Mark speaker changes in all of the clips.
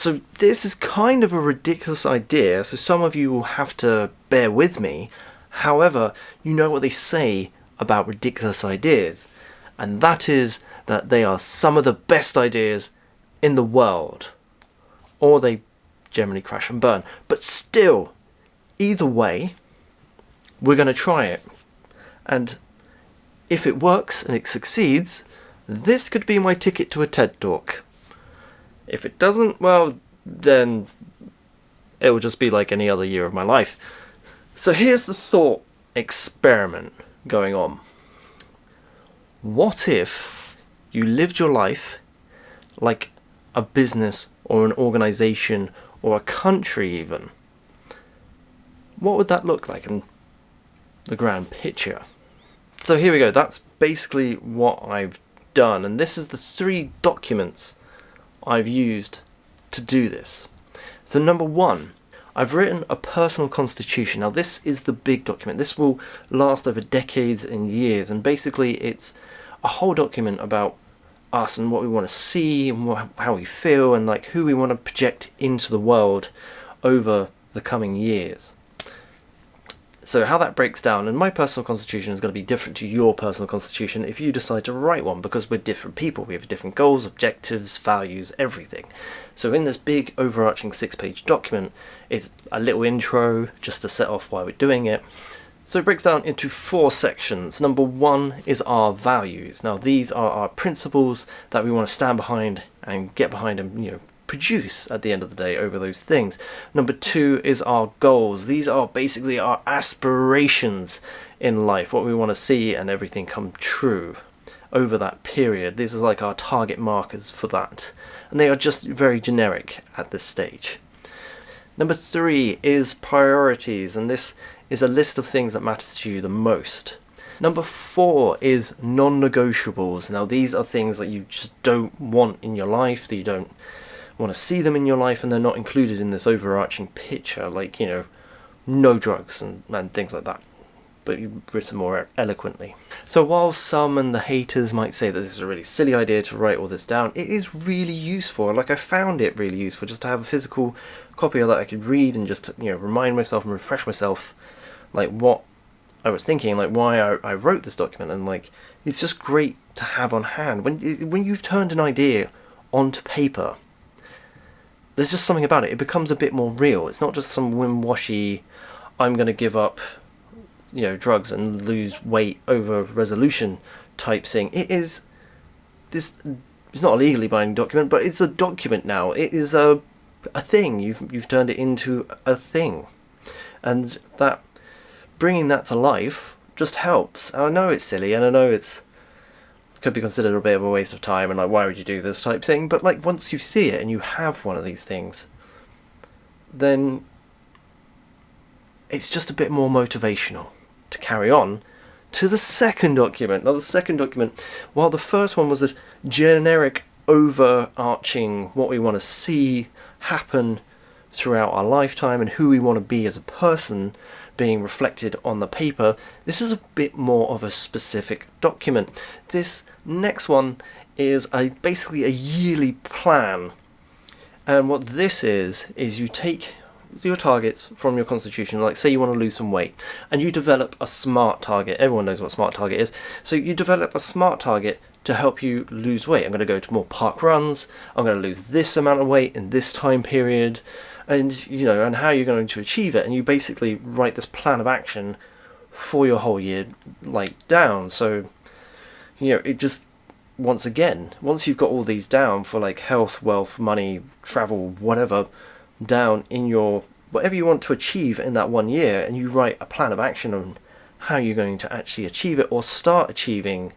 Speaker 1: So this is kind of a ridiculous idea, so some of you will have to bear with me. However, you know what they say about ridiculous ideas, and that is that they are some of the best ideas in the world. Or they generally crash and burn. But still, either way, we're going to try it. And if it works and it succeeds, this could be my ticket to a TED Talk. If it doesn't, well, then it will just be like any other year of my life. So here's the thought experiment going on. What if you lived your life like a business or an organization or a country even? What would that look like in the grand picture? So here we go. That's basically what I've done. And this is the 3 documents I've used to do this. So number 1, I've written a personal constitution. Now this is the big document. This will last over decades and years. And basically it's a whole document about us and what we want to see and how we feel and like who we want to project into the world over the coming years. So how that breaks down, and my personal constitution is going to be different to your personal constitution if you decide to write one, because we're different people. We have different goals, objectives, values, everything. So in this big overarching 6-page document, it's a little intro just to set off why we're doing it. So it breaks down into 4 sections. Number 1 is our values. Now these are our principles that we want to stand behind and get behind and produce at the end of the day over those things. Number 2 is our goals. These are basically our aspirations in life, what we want to see and everything come true over that period. These are like our target markers for that, and they are just very generic at this stage. Number 3 is priorities, and this is a list of things that matter to you the most. Number 4 is non-negotiables. Now these are things that you just don't want in your life, that you don't want to see them in your life, and they're not included in this overarching picture, like no drugs and things like that, but you've written more eloquently. So while some and the haters might say that this is a really silly idea to write all this down, it is really useful. Like I found it really useful just to have a physical copy of that I could read and just remind myself and refresh myself like what I was thinking, like why I wrote this document, and like it's just great to have on hand when you've turned an idea onto paper. There's just something about it. It becomes a bit more real. It's not just some whim-washy, I'm going to give up, drugs and lose weight over resolution type thing. It is this. It's not a legally binding document, but it's a document now. It is a thing. You've turned it into a thing, and that bringing that to life just helps. And I know it's silly, and I know it's could be considered a bit of a waste of time and like why would you do this type thing, but like once you see it and you have one of these things, then it's just a bit more motivational to carry on to the second document. Now the second document, while the first one was this generic overarching what we want to see happen throughout our lifetime and who we want to be as a person being reflected on the paper, this is a bit more of a specific document. This next one is basically a yearly plan, and what this is you take your targets from your constitution, like say you want to lose some weight, and you develop a SMART target. Everyone knows what SMART target is. So you develop a SMART target to help you lose weight. I'm going to go to more park runs, I'm going to lose this amount of weight in this time period, and and how you're going to achieve it, and you basically write this plan of action for your whole year like down. So it just, once you've got all these down for like health, wealth, money, travel, whatever, down in your whatever you want to achieve in that 1 year, and you write a plan of action on how you're going to actually achieve it or start achieving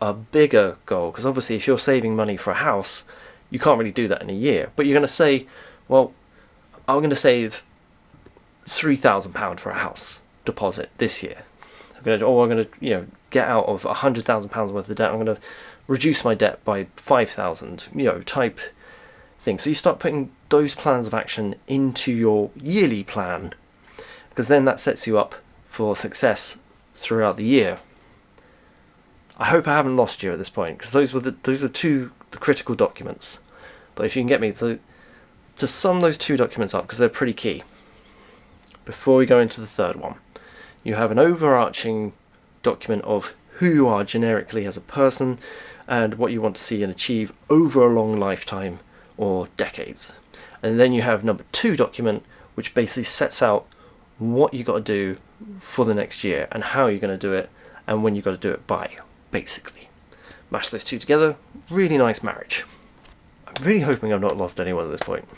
Speaker 1: a bigger goal. Because obviously if you're saving money for a house, you can't really do that in a year, but you're going to say, well, I'm going to save £3,000 for a house deposit this year. I'm going to get out of £100,000 worth of debt. I'm going to reduce my debt by 5,000, type thing. So you start putting those plans of action into your yearly plan, because then that sets you up for success throughout the year. I hope I haven't lost you at this point, because those are the critical documents. But if you can get me, so to sum those two documents up, because they're pretty key, before we go into the third one, you have an overarching document of who you are generically as a person and what you want to see and achieve over a long lifetime or decades. And then you have number 2 document, which basically sets out what you got to do for the next year and how you're going to do it and when you've got to do it by, basically. Mash those two together, really nice marriage. I'm really hoping I've not lost anyone at this point.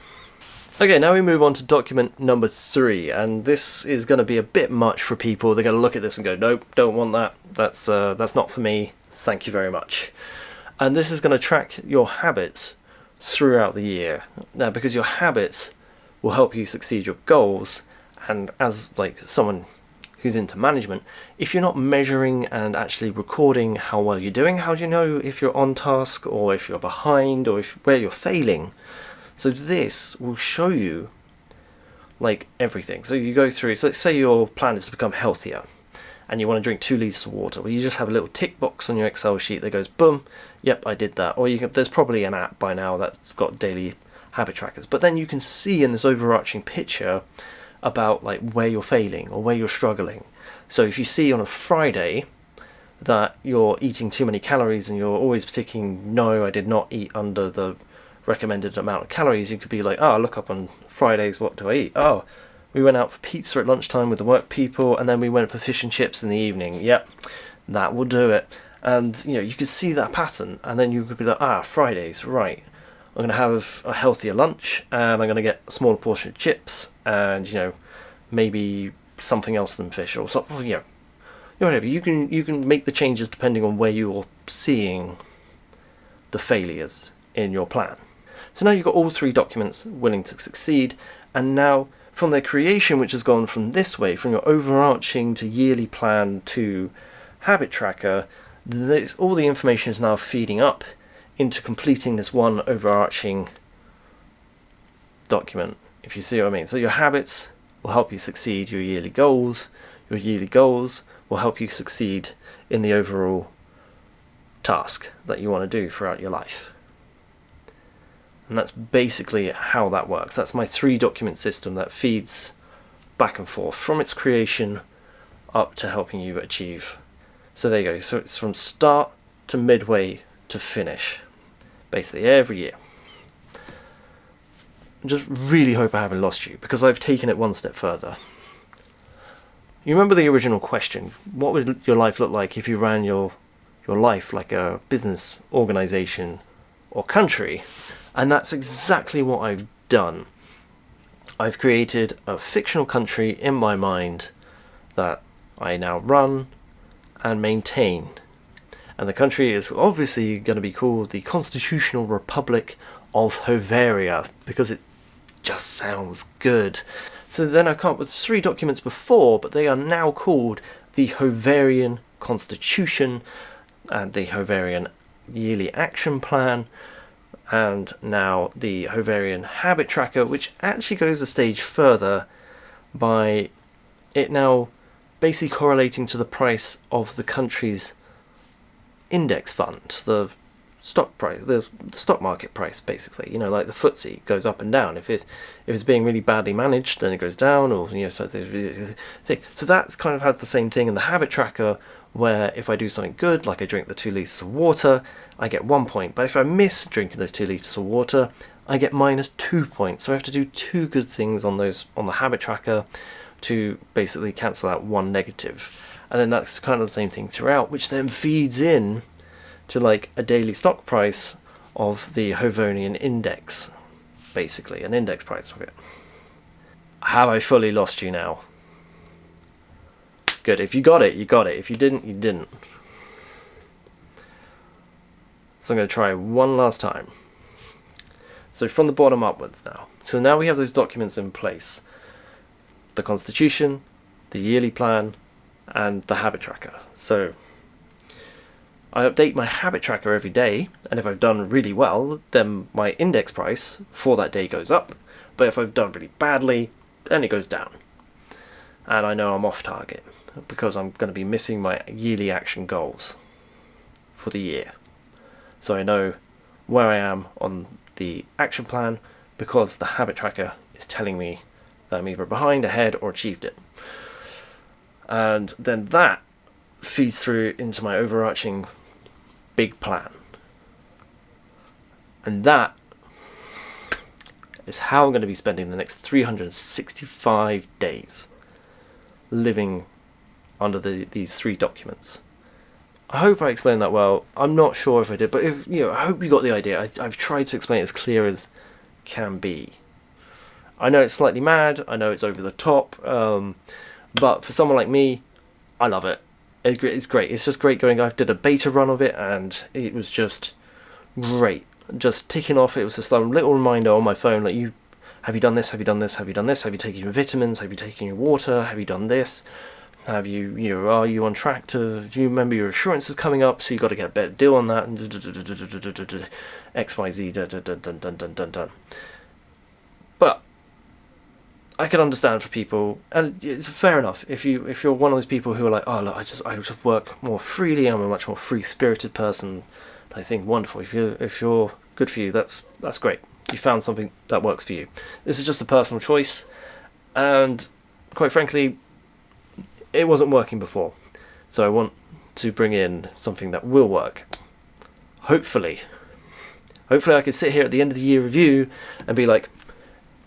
Speaker 1: Okay, now we move on to document number 3, and this is going to be a bit much for people. They're going to look at this and go, nope, don't want that. That's not for me. Thank you very much. And this is going to track your habits throughout the year. Now, because your habits will help you succeed your goals, and as like someone who's into management, if you're not measuring and actually recording how well you're doing, how do you know if you're on task or if you're behind or where you're failing? So this will show you like everything. So you go through, so let's say your plan is to become healthier and you want to drink 2 litres of water. Well, you just have a little tick box on your Excel sheet that goes, boom, yep, I did that. Or there's probably an app by now that's got daily habit trackers. But then you can see in this overarching picture about like where you're failing or where you're struggling. So if you see on a Friday that you're eating too many calories and you're always ticking, no, I did not eat under the recommended amount of calories, you could be like, oh, look up on Fridays, what do I eat? Oh, we went out for pizza at lunchtime with the work people, and then we went for fish and chips in the evening. Yep, that will do it. And you could see that pattern, and then you could be like, Fridays, right, I'm going to have a healthier lunch, and I'm going to get a smaller portion of chips, and maybe something else than fish or something. Whatever. You can make the changes depending on where you're seeing the failures in your plan. So now you've got all 3 documents willing to succeed, and now from their creation, which has gone from this way, from your overarching to yearly plan to habit tracker, all the information is now feeding up into completing this one overarching document, if you see what I mean. So your habits will help you succeed your yearly goals will help you succeed in the overall task that you want to do throughout your life. And that's basically how that works. That's my 3 document system that feeds back and forth from its creation up to helping you achieve. So there you go. So it's from start to midway to finish, basically every year. I just really hope I haven't lost you, because I've taken it one step further. You remember the original question, what would your life look like if you ran your life like a business, organization, or country? And that's exactly what I've done. I've created a fictional country in my mind that I now run and maintain. And the country is obviously going to be called the Constitutional Republic of Hovaria, because it just sounds good. So then I come up with 3 documents before, but they are now called the Hovarian Constitution and the Hovarian Yearly Action Plan, and now the Hovarian Habit Tracker, which actually goes a stage further by it now basically correlating to the price of the country's index fund, the stock price, the stock market price, basically. Like the FTSE goes up and down. If it's being really badly managed, then it goes down, or so that's kind of had the same thing in the habit tracker, where if I do something good, like I drink the 2 litres of water, I get 1 point. But if I miss drinking those 2 litres of water, I get -2 points. So I have to do 2 good things on the habit tracker to basically cancel out 1 negative. And then that's kind of the same thing throughout, which then feeds in to like a daily stock price of the Hovarian index, basically, an index price of it. Have I fully lost you now? Good. If you got it, you got it. If you didn't, you didn't. So I'm going to try one last time. So from the bottom upwards now. So now we have those documents in place. The Constitution, the yearly plan, and the habit tracker. So I update my habit tracker every day, and if I've done really well, then my index price for that day goes up. But if I've done really badly, then it goes down. And I know I'm off target, because I'm going to be missing my yearly action goals for the year. So I know where I am on the action plan because the habit tracker is telling me that I'm either behind, ahead, or achieved it. And then that feeds through into my overarching big plan. And that is how I'm going to be spending the next 365 days living under these 3 documents. I hope I explained that well. I'm not sure if I did, but I hope you got the idea. I've tried to explain it as clear as can be. I know it's slightly mad, I know it's over the top, but for someone like me, I love it. It's great. It's just great going. I did a beta run of it, and it was just great. Just ticking off. It was just a little reminder on my phone, like, have you done this? Have you done this? Have you done this? Have you taken your vitamins? Have you taken your water? Have you done this? Have you are you on track to? Do you remember your insurance is coming up? So you got to get a better deal on that. X Y Z. Dun. But I can understand for people, and it's fair enough if you're one of those people who are like, oh look, I just work more freely. I'm a much more free-spirited person. I think wonderful. If you're good for you, that's great. You found something that works for you. This is just a personal choice, and quite frankly, it wasn't working before. So I want to bring in something that will work. Hopefully I could sit here at the end of the year review and be like,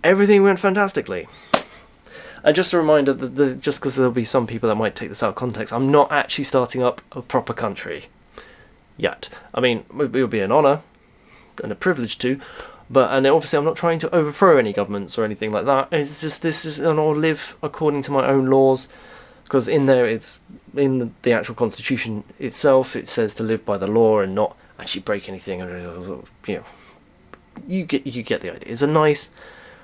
Speaker 1: everything went fantastically. And just a reminder that just because there'll be some people that might take this out of context, I'm not actually starting up a proper country yet. I mean, it would be an honour and a privilege to, and obviously I'm not trying to overthrow any governments or anything like that. It's just I'll live according to my own laws, because in there, it's in the actual constitution itself, it says to live by the law and not actually break anything. You get the idea. It's a nice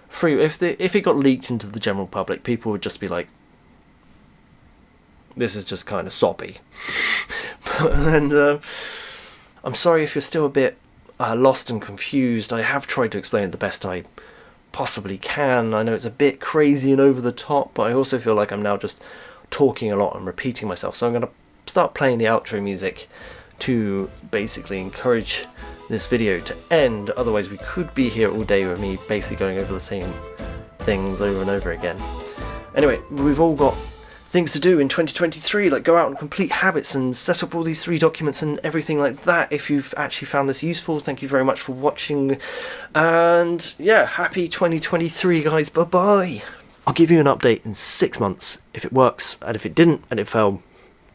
Speaker 1: free. If it got leaked into the general public, people would just be like, this is just kind of soppy. And I'm sorry if you're still a bit lost and confused. I have tried to explain it the best I possibly can. I know it's a bit crazy and over the top, but I also feel like I'm now just talking a lot and repeating myself. So I'm going to start playing the outro music to basically encourage this video to end. Otherwise we could be here all day with me basically going over the same things over and over again. Anyway, we've all got things to do in 2023, like go out and complete habits and set up all these 3 documents and everything like that. If you've actually found this useful, thank you very much for watching, and yeah, happy 2023 guys. Bye bye. I'll give you an update in 6 months if it works, and if it didn't and it fell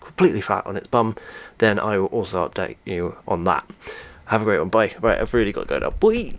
Speaker 1: completely flat on its bum, then I will also update you on that. Have a great one. Bye. Right, I've really got to go now. Bye.